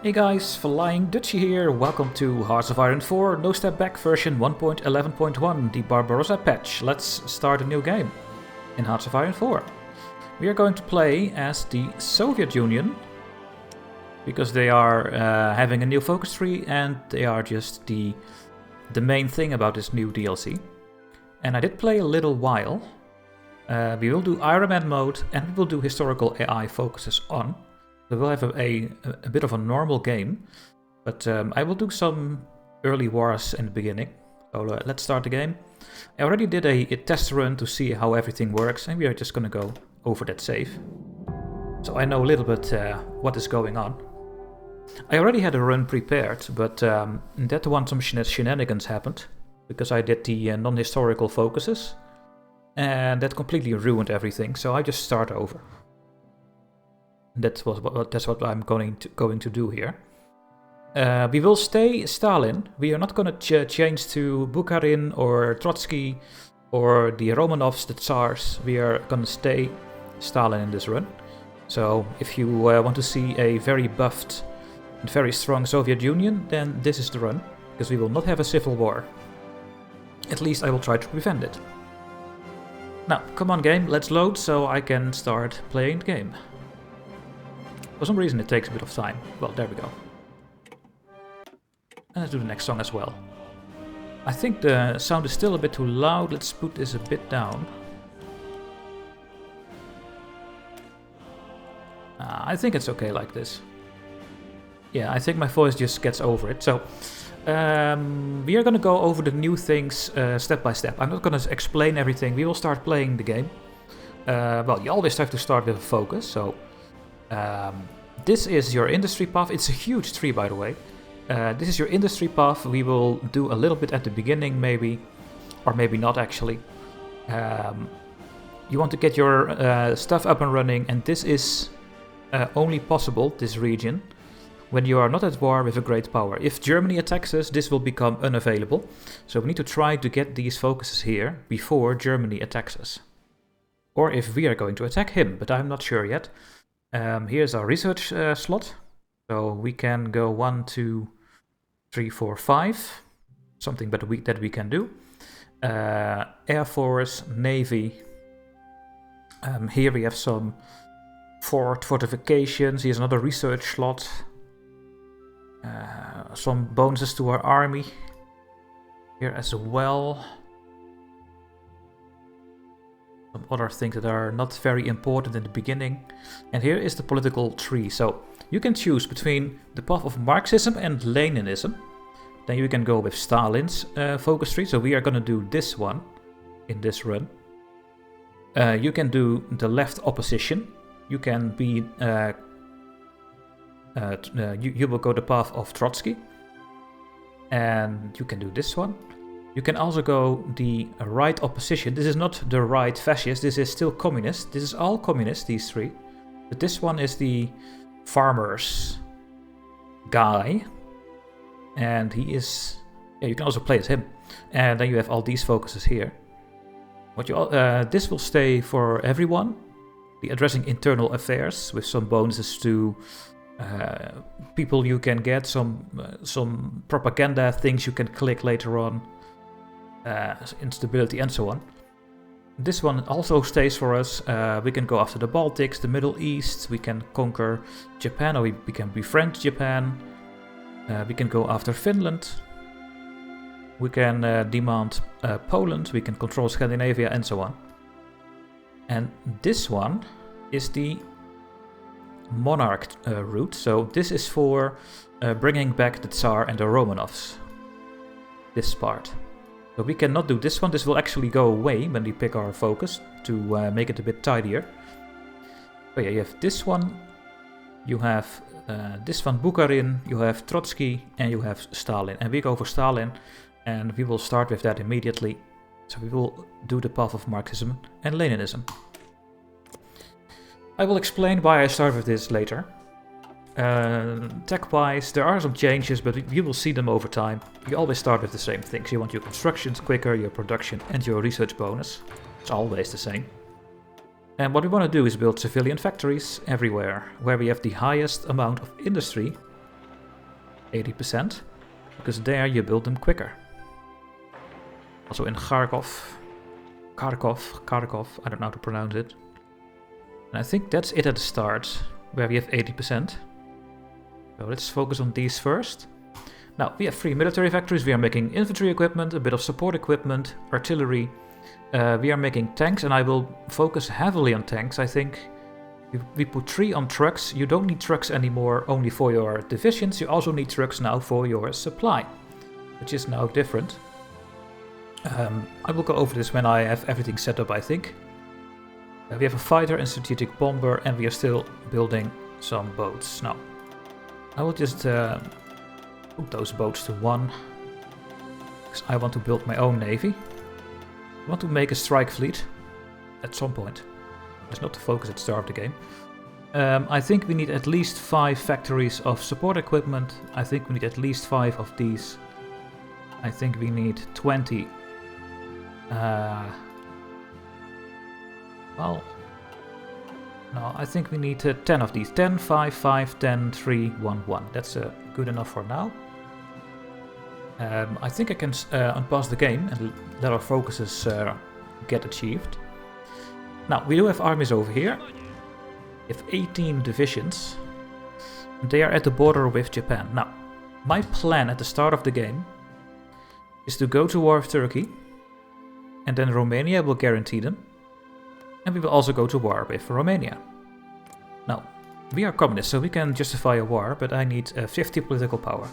Hey guys, Flying Dutchie here, welcome to Hearts of Iron 4 No Step Back version 1.11.1, the Barbarossa patch. Let's start a new game in Hearts of Iron 4. We are going to play as the Soviet Union, because they are having a new focus tree and they are just the main thing about this new DLC. And I did play a little while. We will do Iron Man mode and we will do historical AI focuses on. We will have a bit of a normal game, but I will do some early wars in the beginning. So let's start the game. I already did a test run to see how everything works, and we are just going to go over that save. So I know a little bit what is going on. I already had a run prepared, but in that one some shenanigans happened, because I did the non-historical focuses, and that completely ruined everything, so I just start over. That's what I'm going to do here. We will stay Stalin. We are not going to change to Bukharin or Trotsky or the Romanovs, the Tsars. We are going to stay Stalin in this run. So if you want to see a very buffed and very strong Soviet Union, then this is the run, because we will not have a civil war. At least I will try to prevent it. Now, come on game, let's load so I can start playing the game. For some reason it takes a bit of time. Well, there we go. And let's do the next song as well. I think the sound is still a bit too loud. Let's put this a bit down. I think it's okay like this. Yeah, I think my voice just gets over it. So, we are going to go over the new things step by step. I'm not going to explain everything. We will start playing the game. Well, you always have to start with a focus, so... this is your industry path. It's a huge tree, by the way. This is your industry path. We will do a little bit at the beginning, maybe, or maybe not actually. You want to get your stuff up and running, and this is only possible, this region, when you are not at war with a great power. If Germany attacks us, this will become unavailable. So we need to try to get these focuses here before Germany attacks us. Or if we are going to attack him, but I'm not sure yet. Here's our research slot, so we can go 1, 2, 3, 4, 5, something that we can do. Air Force, Navy. Here we have some fortifications. Here's another research slot. Some bonuses to our army here as well. Some other things that are not very important in the beginning. And here is the political tree. So you can choose between the path of Marxism and Leninism. Then you can go with Stalin's focus tree. So we are going to do this one in this run. You can do the left opposition. You can be... you will go the path of Trotsky. And you can do this one. You can also go the right opposition. This is not the right fascist, this is still communist. This is all communist, these three. But this one is the farmers guy. And he is... yeah, you can also play as him. And then you have all these focuses here. This will stay for everyone. The addressing internal affairs with some bonuses to people you can get. Some propaganda things you can click later on. Instability and so on. This one also stays for us. We can go after the Baltics, the Middle East. We can conquer Japan, or we can befriend Japan. We can go after Finland. We can demand Poland. We can control Scandinavia and so on. And this one is the monarch route. So this is for bringing back the Tsar and the Romanovs. This part. So we cannot do this one. This will actually go away when we pick our focus to make it a bit tidier. But yeah, you have this one. You have this one, Bukharin. You have Trotsky and you have Stalin. And we go for Stalin, and we will start with that immediately. So we will do the path of Marxism and Leninism. I will explain why I start with this later. Tech-wise, there are some changes, but you will see them over time. You always start with the same things. You want your constructions quicker, your production, and your research bonus. It's always the same. And what we want to do is build civilian factories everywhere, where we have the highest amount of industry 80%, because there you build them quicker. Also in Kharkov, I don't know how to pronounce it. And I think that's it at the start, where we have 80%. So let's focus on these first. Now, we have 3 military factories. We are making infantry equipment, a bit of support equipment, artillery. We are making tanks, and I will focus heavily on tanks. I think we put 3 on trucks. You don't need trucks anymore only for your divisions. You also need trucks now for your supply, which is now different. I will go over this when I have everything set up, I think. We have a fighter and strategic bomber, and we are still building some boats. Now, I will just put those boats to 1, because I want to build my own navy. I want to make a strike fleet at some point. That's not the focus at the start of the game. I think we need at least 5 factories of support equipment. I think we need at least 5 of these. I think we need 20. Well, no, I think we need 10 of these. 10, 5, 5, 10, 3, 1, 1. That's good enough for now. I think I can unpause the game and let our focuses get achieved. Now, we do have armies over here. We have 18 divisions. And they are at the border with Japan. Now, my plan at the start of the game is to go to war with Turkey. And then Romania will guarantee them. And we will also go to war with Romania. Now, we are communists, so we can justify a war, but I need 50 political power.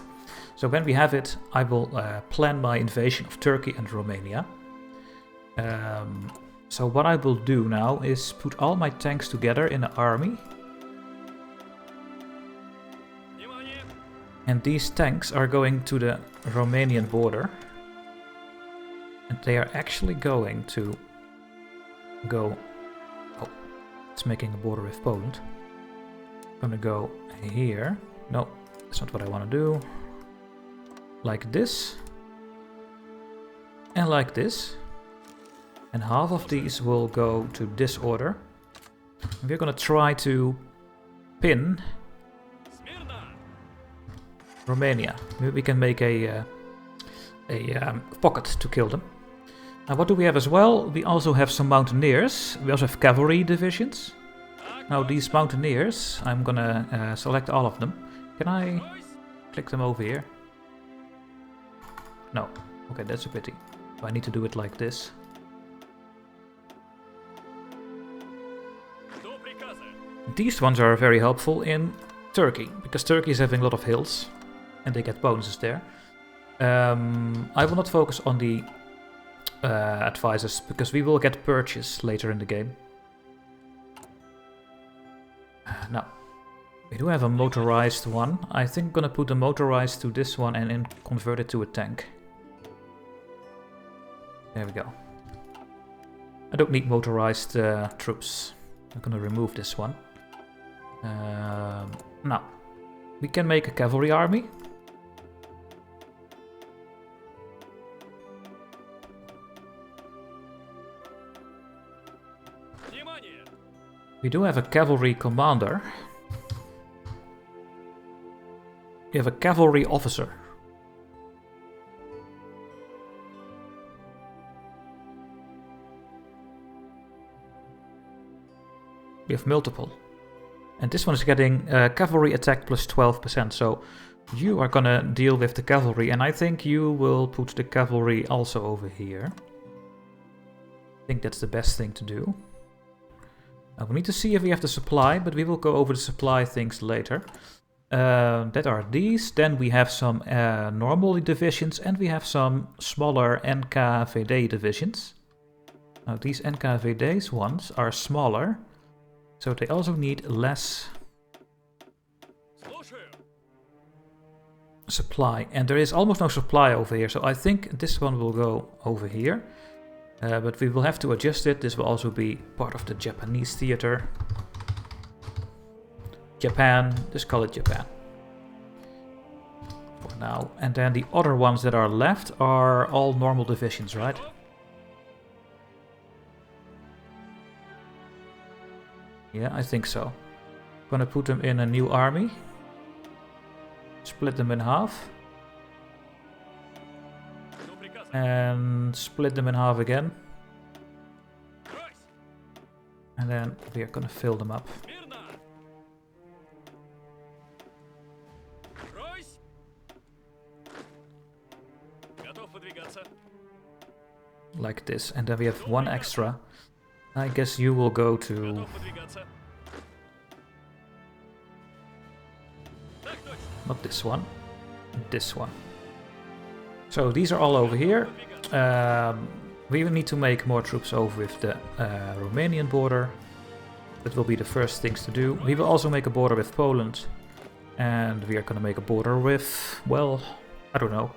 So when we have it, I will plan my invasion of Turkey and Romania. So what I will do now is put all my tanks together in an army. And these tanks are going to the Romanian border. And they are actually going to go... Oh, it's making a border with Poland. I'm gonna go here. No, that's not what I want to do. Like this. And like this. And half of these will go to this order. And we're gonna try to pin Romania. Maybe we can make a pocket to kill them. Now what do we have as well? We also have some mountaineers. We also have cavalry divisions. Now these mountaineers, I'm gonna select all of them. Can I click them over here? No. Okay, that's a pity. So I need to do it like this. These ones are very helpful in Turkey, because Turkey is having a lot of hills, and they get bonuses there. I will not focus on the advisors, because we will get purges later in the game. Now, we do have a motorized one. I think I'm gonna put the motorized to this one and then convert it to a tank. There we go. I don't need motorized troops. I'm gonna remove this one. Now, we can make a cavalry army. We do have a cavalry commander. We have a cavalry officer. We have multiple. And this one is getting cavalry attack plus 12%. So you are gonna deal with the cavalry, and I think you will put the cavalry also over here. I think that's the best thing to do. Now we need to see if we have the supply, but we will go over the supply things later. That are these. Then we have some normal divisions, and we have some smaller NKVD divisions. Now these NKVD's ones are smaller, so they also need less supply. And there is almost no supply over here, so I think this one will go over here. But we will have to adjust it. This will also be part of the Japanese theater. Japan, just call it Japan for now. And then the other ones that are left are all normal divisions, right? Yeah, I think so. I'm gonna put them in a new army. split them in half. And split them in half again. And then we are gonna fill them up. Like this, and then we have one extra. I guess you will go to... Not this one, this one. So these are all over here. We will need to make more troops over with the Romanian border. That will be the first things to do. We will also make a border with Poland. And we are gonna make a border with, well, I don't know.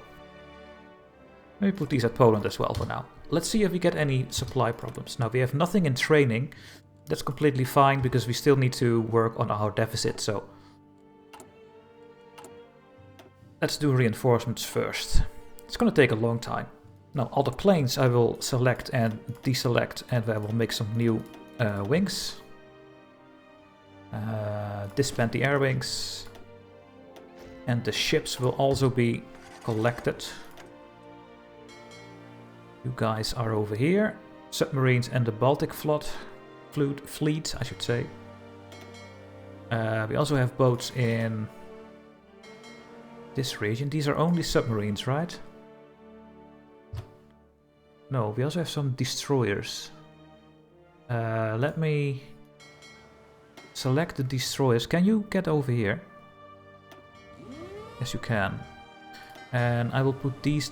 Maybe put these at Poland as well for now. Let's see if we get any supply problems. Now we have nothing in training. That's completely fine because we still need to work on our deficit, so... Let's do reinforcements first. It's gonna take a long time. Now all the planes I will select and deselect, and I will make some new wings. Disband the air wings. And the ships will also be collected. You guys are over here. Submarines and the Baltic fleet, I should say. We also have boats in this region. These are only submarines, right? No, we also have some destroyers. Let me select the destroyers. Can you get over here? Yes, you can. And I will put these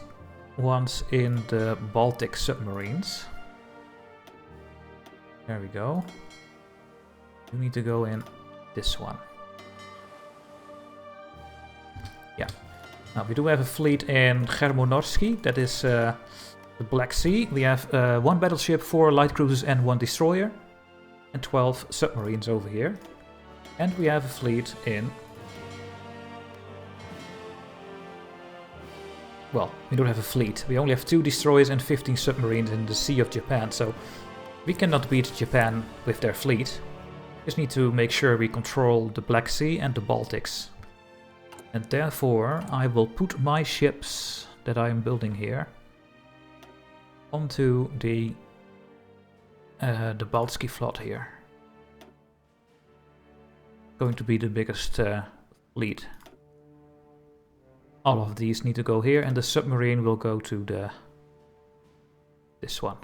ones in the Baltic submarines. There we go. You need to go in this one. Yeah. Now we do have a fleet in Chermonorsky, that is the Black Sea. We have one battleship, 4 light cruisers and 1 destroyer. And 12 submarines over here. And we have a fleet in... Well, we don't have a fleet. We only have 2 destroyers and 15 submarines in the Sea of Japan, so we cannot beat Japan with their fleet. Just need to make sure we control the Black Sea and the Baltics. And therefore, I will put my ships that I am building here onto the Baltsky Flotte here. Going to be the biggest fleet. All of these need to go here, and the submarine will go to this one.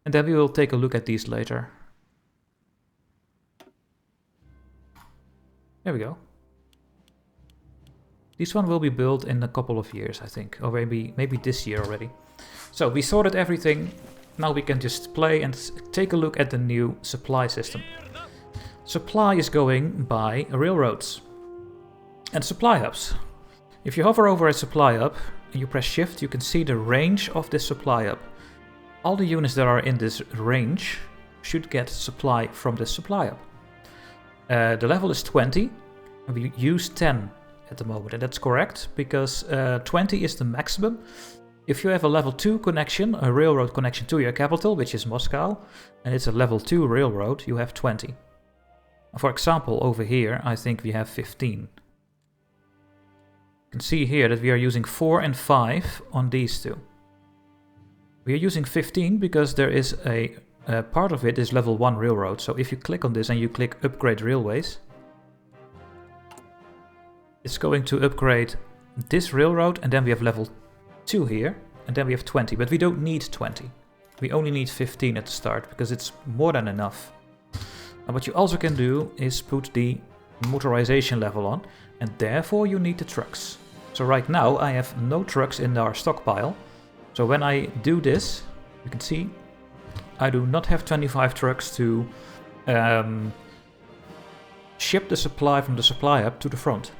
And then we will take a look at these later. There we go. This one will be built in a couple of years, I think, or maybe this year already. So we sorted everything. Now we can just play and take a look at the new supply system. Supply is going by railroads and supply hubs. If you hover over a supply hub and you press shift, you can see the range of this supply hub. All the units that are in this range should get supply from this supply hub. The level is 20, and we use 10 at the moment, and that's correct because 20 is the maximum. If you have a level 2 connection, a railroad connection to your capital, which is Moscow, and it's a level 2 railroad, you have 20. For example, over here, I think we have 15. You can see here that we are using 4 and 5 on these two. We are using 15 because there is a part of it is level 1 railroad. So if you click on this and you click upgrade railways, it's going to upgrade this railroad, and then we have level 2 here, and then we have 20, but we don't need 20. We only need 15 at the start because it's more than enough. And what you also can do is put the motorization level on, and therefore you need the trucks. So right now I have no trucks in our stockpile. So when I do this, you can see I do not have 25 trucks to ship the supply from the supply hub to the front.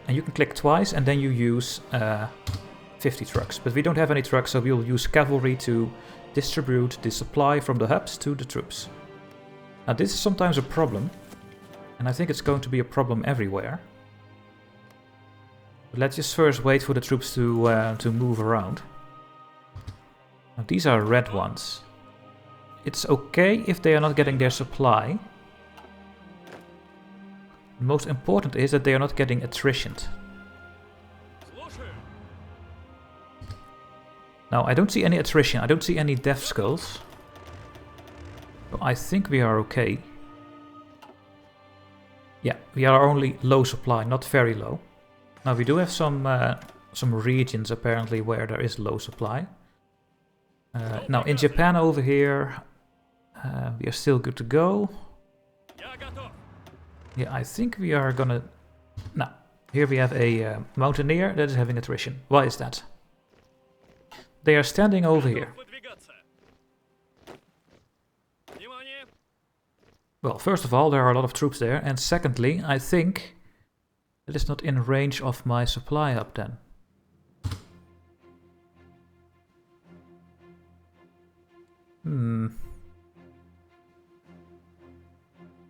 And you can click twice and then you use 50 trucks. But we don't have any trucks, so we'll use cavalry to distribute the supply from the hubs to the troops. Now this is sometimes a problem, and I think it's going to be a problem everywhere. But let's just first wait for the troops to move around. Now these are red ones. It's okay if they are not getting their supply. Most important is that they are not getting attritioned. Now, I don't see any attrition, I don't see any death skulls. So I think we are okay. Yeah, we are only low supply, not very low. Now, we do have some regions apparently where there is low supply. Now, in Japan over here, we are still good to go. Yeah, I think we are gonna... Now, here we have a mountaineer that is having attrition. Why is that? They are standing over here. Well, first of all, there are a lot of troops there. And secondly, I think it is not in range of my supply up then.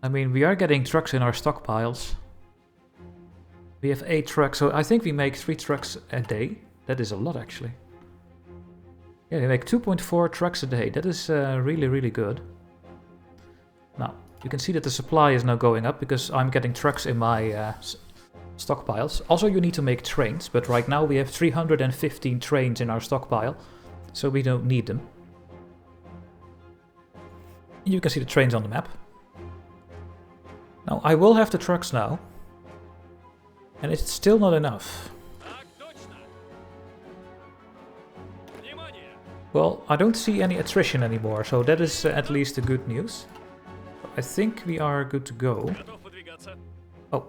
I mean, we are getting trucks in our stockpiles. We have 8 trucks, so I think we make 3 trucks a day. That is a lot, actually. Yeah, we make 2.4 trucks a day. That is really, really good. Now, you can see that the supply is now going up because I'm getting trucks in my stockpiles. Also, you need to make trains, but right now we have 315 trains in our stockpile, so we don't need them. You can see the trains on the map. Now, I will have the trucks now, and it's still not enough. Well, I don't see any attrition anymore, so that is at least the good news. I think we are good to go. Oh,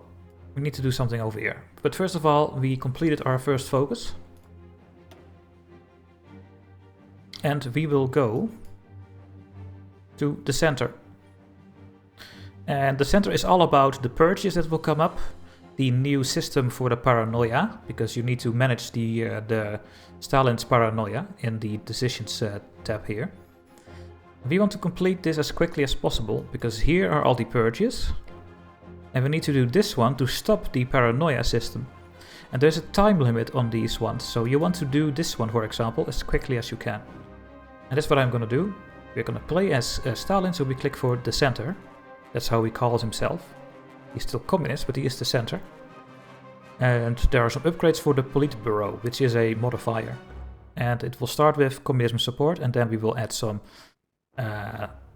we need to do something over here. But first of all, we completed our first focus. And we will go to the center. And the center is all about the purges that will come up, the new system for the paranoia, because you need to manage the Stalin's paranoia in the decisions tab here. We want to complete this as quickly as possible, because here are all the purges, and we need to do this one to stop the paranoia system. And there's a time limit on these ones, so you want to do this one, for example, as quickly as you can. And that's what I'm gonna do. We're gonna play as Stalin, so we click for the center. That's how he calls himself. He's still communist, but he is the center. And there are some upgrades for the Politburo, which is a modifier. And it will start with communism support, and then we will add some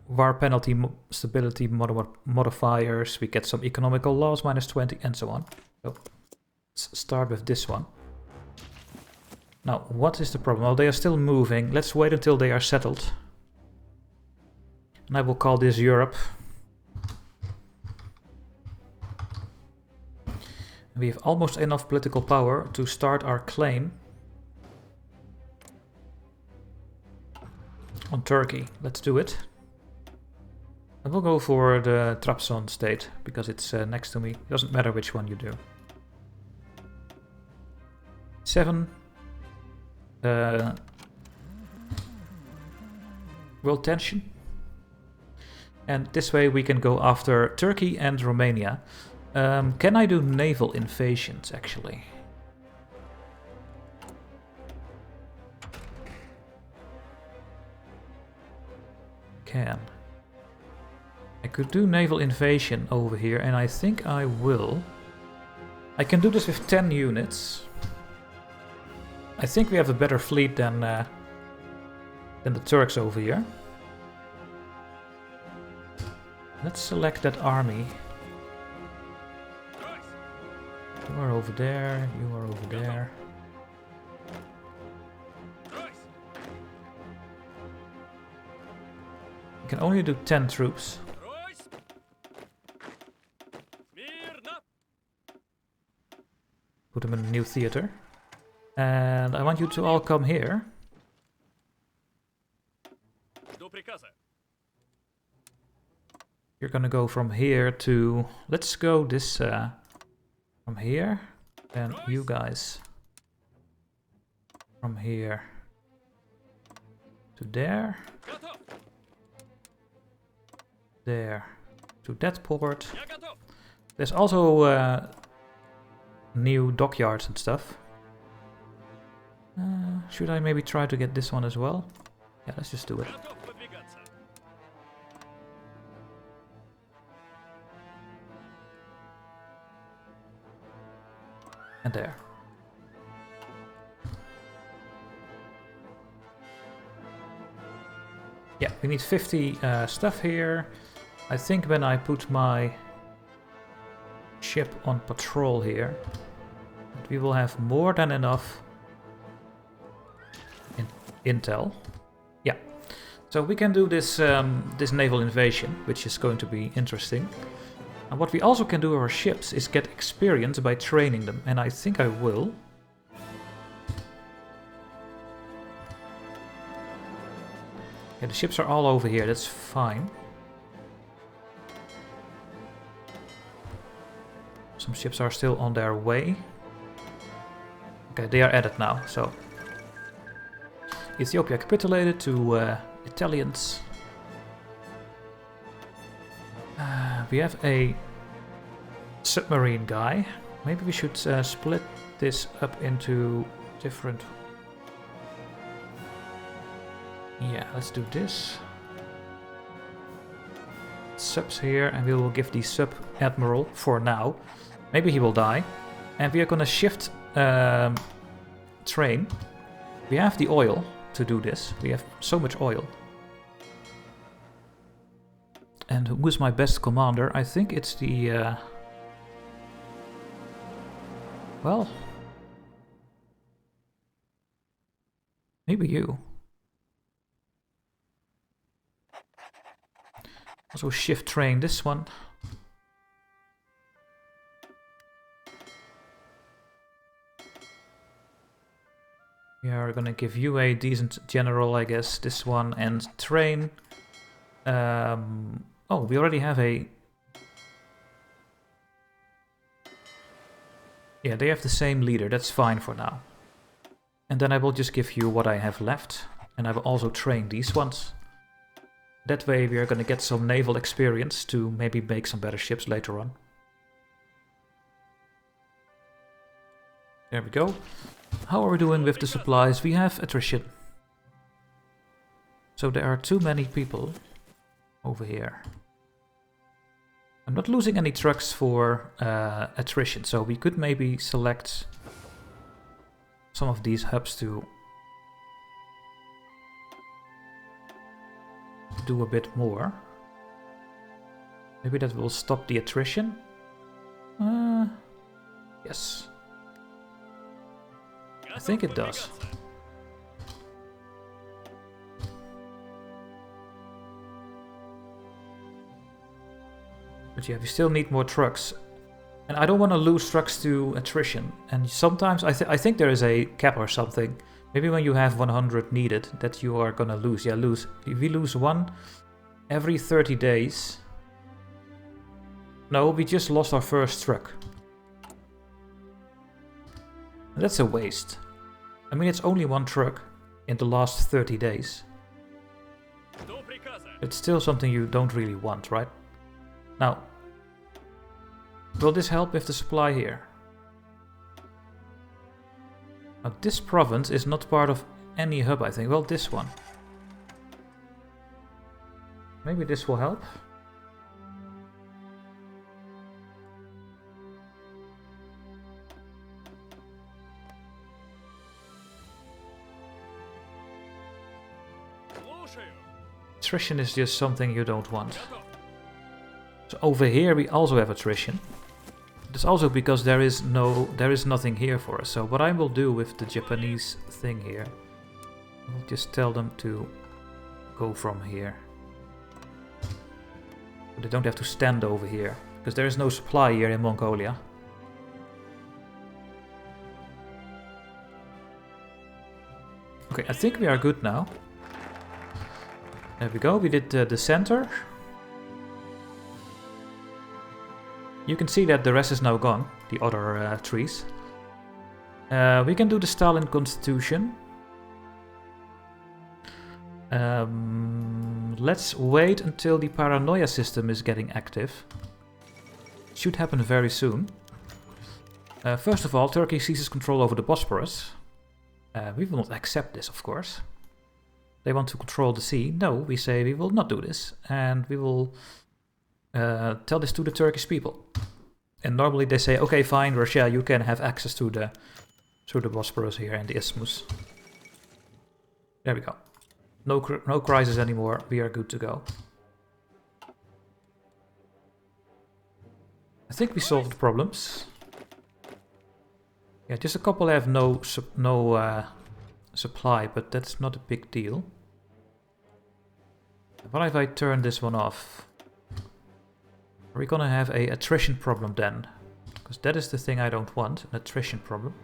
war penalty stability modifiers. We get some economical laws, -20, and so on. So let's start with this one. Now, what is the problem? Well, they are still moving. Let's wait until they are settled. And I will call this Europe. We have almost enough political power to start our claim on Turkey. Let's do it. And we'll go for the Trabzon state, because it's next to me. It doesn't matter which one you do. 7. World tension. And this way we can go after Turkey and Romania. Can I do naval invasions, actually? Can. I could do naval invasion over here, and I think I will. I can do this with 10 units. I think we have a better fleet than the Turks over here. Let's select that army. You are over there, you are over there. You can only do 10 troops. Put them in a new theater. And I want you to all come here. You're gonna go from here to... Let's go this... from here. And you guys... from here... to there. There. To that port. There's also new dockyards and stuff. Should I maybe try to get this one as well? Yeah, let's just do it. And there. Yeah, we need 50 stuff here. I think when I put my ship on patrol here, we will have more than enough intel. Yeah, so we can do this this naval invasion, which is going to be interesting. And what we also can do with our ships is get experience by training them, and I think I will. Yeah, the ships are all over here, that's fine. Some ships are still on their way. Okay, they are at it now, so... Ethiopia capitulated to Italians. We have a submarine guy. Maybe we should split this up into different... Yeah, let's do this. Subs here, and we will give the sub-admiral for now. Maybe he will die. And we are gonna shift train. We have the oil to do this. We have so much oil. And who is my best commander? I think it's the... Well... Maybe you. Also shift train this one. We are gonna give you a decent general, I guess, this one, and train. Oh, we already have a... Yeah, they have the same leader, that's fine for now. And then I will just give you what I have left, and I will also train these ones. That way we are gonna get some naval experience to maybe make some better ships later on. There we go. How are we doing with the supplies? We have attrition. So there are too many people over here. I'm not losing any trucks for attrition, so we could maybe select some of these hubs to do a bit more. Maybe that will stop the attrition. Yes. I think it does. But yeah, we still need more trucks. And I don't want to lose trucks to attrition. And sometimes I think there is a cap or something. Maybe when you have 100 needed that you are gonna lose. Yeah, lose. If we lose one every 30 days. No, we just lost our first truck. That's a waste. I mean, it's only one truck in the last 30 days. It's still something you don't really want, right? Now, will this help with the supply here? Now, this province is not part of any hub, I think. Well, this one. Maybe this will help. Attrition is just something you don't want. So over here we also have attrition. It's also because there is nothing here for us. So what I will do with the Japanese thing here, I'll just tell them to go from here. But they don't have to stand over here, because there is no supply here in Mongolia. Okay, I think we are good now. There we go, we did the center. You can see that the rest is now gone, the other trees. We can do the Stalin constitution. Let's wait until the paranoia system is getting active. Should happen very soon. First of all, Turkey seizes control over the Bosporus. We will not accept this, of course. They want to control the sea. No, we say we will not do this. And we will tell this to the Turkish people. And normally they say, okay, fine, Russia, you can have access to the Bosporus here and the Isthmus. There we go. No crisis anymore. We are good to go. I think we solved the problems. Yeah, just a couple have no supply, but that's not a big deal. What if I turn this one off? Are we gonna have a attrition problem then? Because that is the thing I don't want, an attrition problem.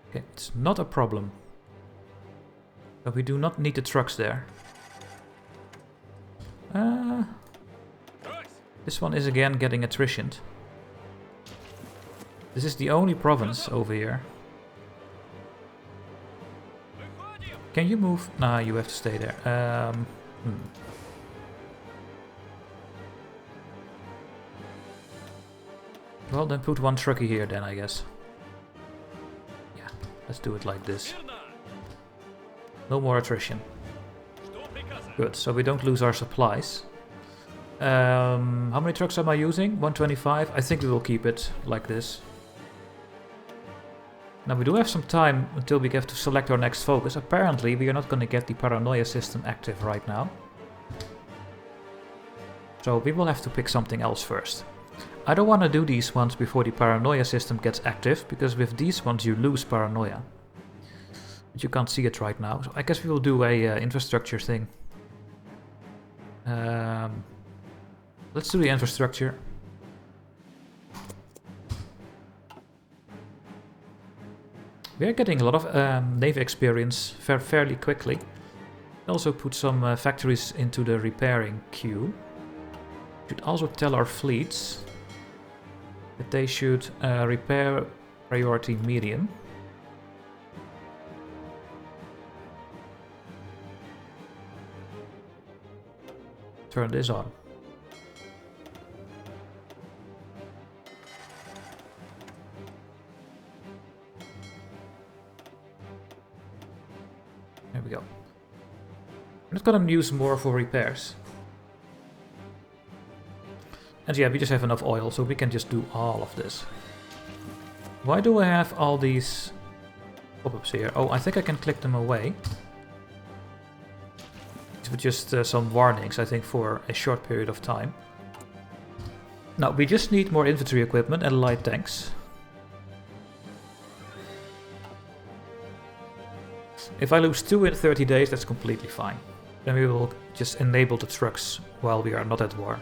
Okay, it's not a problem. But we do not need the trucks there. This one is again getting attritioned. This is the only province over here. Can you move? Nah, you have to stay there. Well, then put one truckie here then, I guess. Yeah, let's do it like this. No more attrition. Good, so we don't lose our supplies. How many trucks am I using? 125? I think we will keep it like this. Now we do have some time until we get to select our next focus. Apparently we are not going to get the paranoia system active right now. So we will have to pick something else first. I don't want to do these ones before the paranoia system gets active, because with these ones you lose paranoia. But you can't see it right now, so I guess we will do a infrastructure thing. Let's do the infrastructure. We are getting a lot of Navy experience fairly quickly. Also put some factories into the repairing queue. Should also tell our fleets that they should repair priority medium. Turn this on. There we go. I'm not gonna use more for repairs. And yeah, we just have enough oil, so we can just do all of this. Why do I have all these pop-ups here? Oh, I think I can click them away. These were just some warnings, I think, for a short period of time. Now, we just need more infantry equipment and light tanks. If I lose 2 in 30 days, that's completely fine. Then we will just enable the trucks while we are not at war.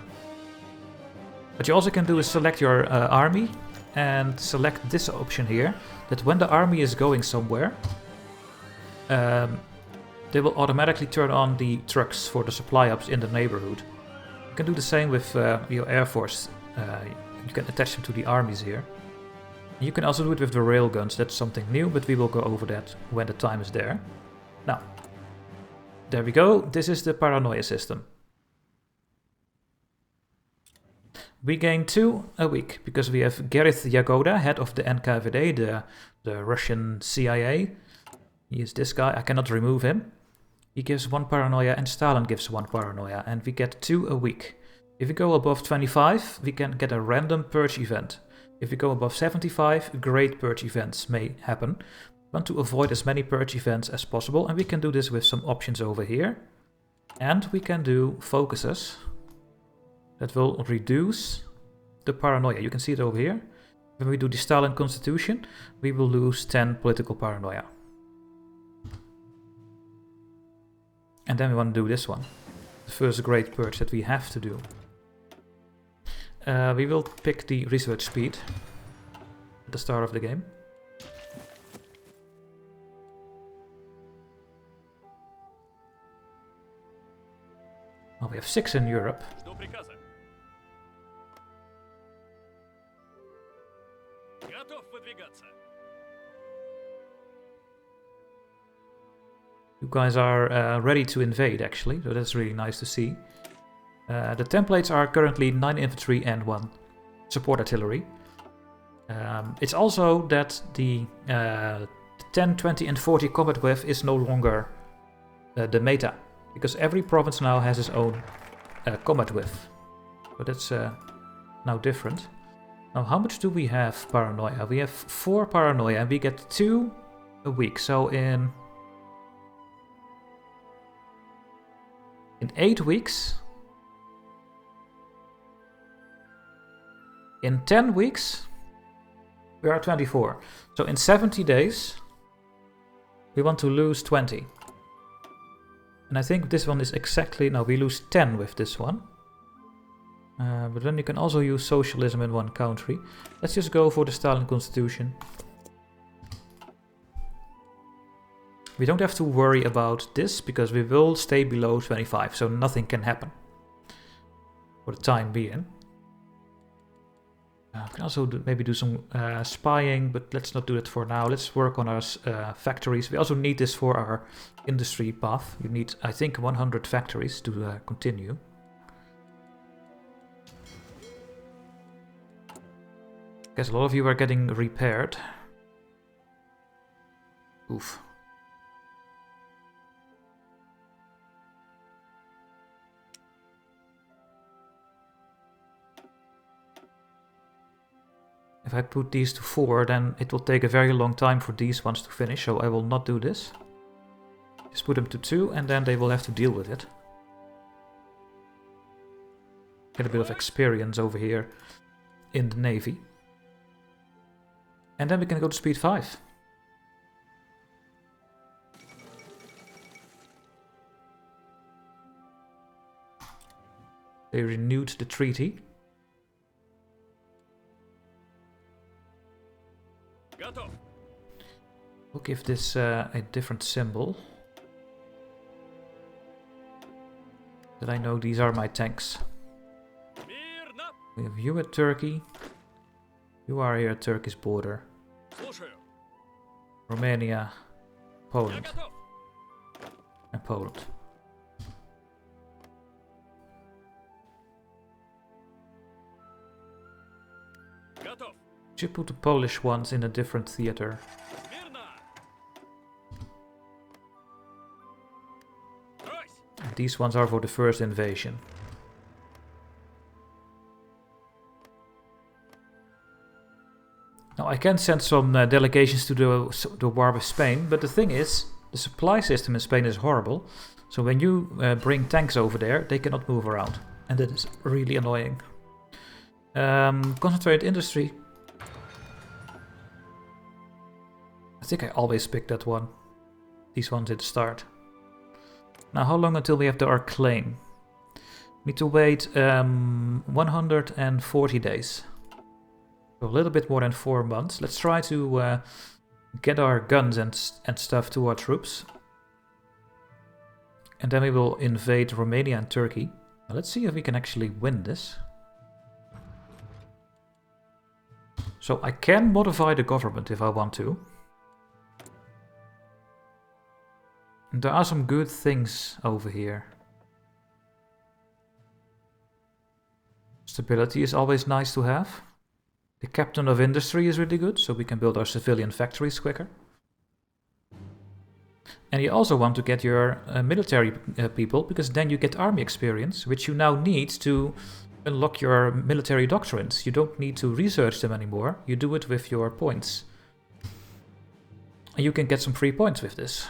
What you also can do is select your army and select this option here, that when the army is going somewhere, they will automatically turn on the trucks for the supply ups in the neighborhood. You can do the same with your air force. You can attach them to the armies here. You can also do it with the railguns. That's something new, but we will go over that when the time is there. Now, there we go. This is the paranoia system. We gain 2 a week because we have Gareth Yagoda, head of the NKVD, the Russian CIA. He is this guy. I cannot remove him. He gives 1 paranoia and Stalin gives 1 paranoia, and we get 2 a week. If we go above 25, we can get a random purge event. If we go above 75, great purge events may happen. We want to avoid as many purge events as possible, and we can do this with some options over here. And we can do focuses that will reduce the paranoia. You can see it over here. When we do the Stalin constitution, we will lose 10 political paranoia. And then we want to do this one. The first great purge that we have to do. We will pick the research speed at the start of the game. Well, we have 6 in Europe. You guys are ready to invade, actually, so that's really nice to see. The templates are currently 9 infantry and 1 support artillery. It's also that the 10, 20 and 40 combat with is no longer the meta, because every province now has its own combat with. But that's now different. Now, how much do we have paranoia? We have 4 paranoia and we get 2 a week. So in 8 weeks, in 10 weeks, we are 24. So in 70 days, we want to lose 20. And I think this one is exactly... No, we lose 10 with this one. But then you can also use socialism in one country. Let's just go for the Stalin constitution. We don't have to worry about this because we will stay below 25, so nothing can happen for the time being. We can also maybe do some spying, but let's not do it for now. Let's work on our factories. We also need this for our industry path. You need, I think, 100 factories to continue. Guess a lot of you are getting repaired. Oof. If I put these to 4, then it will take a very long time for these ones to finish, so I will not do this. Just put them to 2 and then they will have to deal with it. Get a bit of experience over here in the Navy. And then we can go to speed 5. They renewed the treaty. We'll give this a different symbol. That I know these are my tanks. We have you at Turkey. You are here at Turkish border. Romania, Poland, and Poland. Should put the Polish ones in a different theater. And these ones are for the first invasion. Now I can send some delegations to the war with Spain, but the thing is, the supply system in Spain is horrible. So when you bring tanks over there, they cannot move around. And that is really annoying. Concentrated industry. I think I always pick that one. These ones at the start. Now how long until we have our claim? We need to wait 140 days. So a little bit more than 4 months. Let's try to get our guns and stuff to our troops. And then we will invade Romania and Turkey. Now let's see if we can actually win this. So I can modify the government if I want to. And there are some good things over here. Stability is always nice to have. The captain of industry is really good, so we can build our civilian factories quicker. And you also want to get your military people, because then you get army experience, which you now need to unlock your military doctrines. You don't need to research them anymore, you do it with your points. And you can get some free points with this.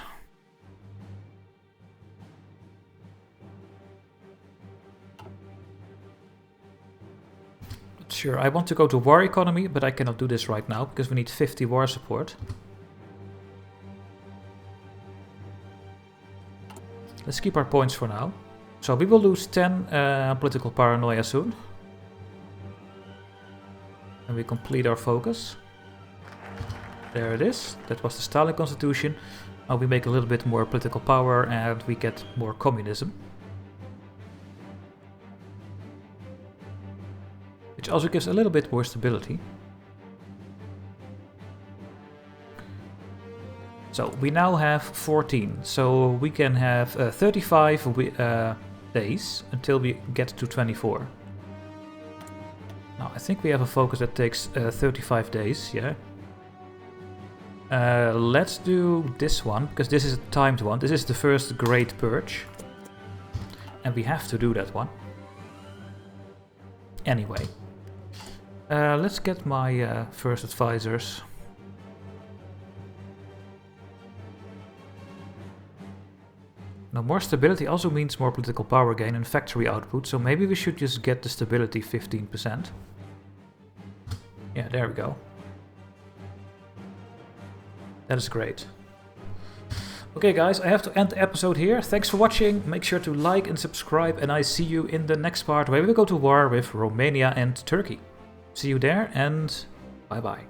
Sure, I want to go to war economy, but I cannot do this right now because we need 50 war support. Let's keep our points for now. So we will lose 10 political paranoia soon. And we complete our focus. There it is. That was the Stalin constitution. Now we make a little bit more political power and we get more communism. Which also gives a little bit more stability. So we now have 14, so we can have 35 days until we get to 24. Now I think we have a focus that takes 35 days, yeah. Let's do this one, because this is a timed one. This is the first Great Purge. And we have to do that one. Anyway, let's get my first advisors. Now, more stability also means more political power gain and factory output, so maybe we should just get the stability 15%. Yeah, there we go. That is great. Okay guys, I have to end the episode here. Thanks for watching, make sure to like and subscribe, and I see you in the next part where we will go to war with Romania and Turkey. See you there, and bye bye.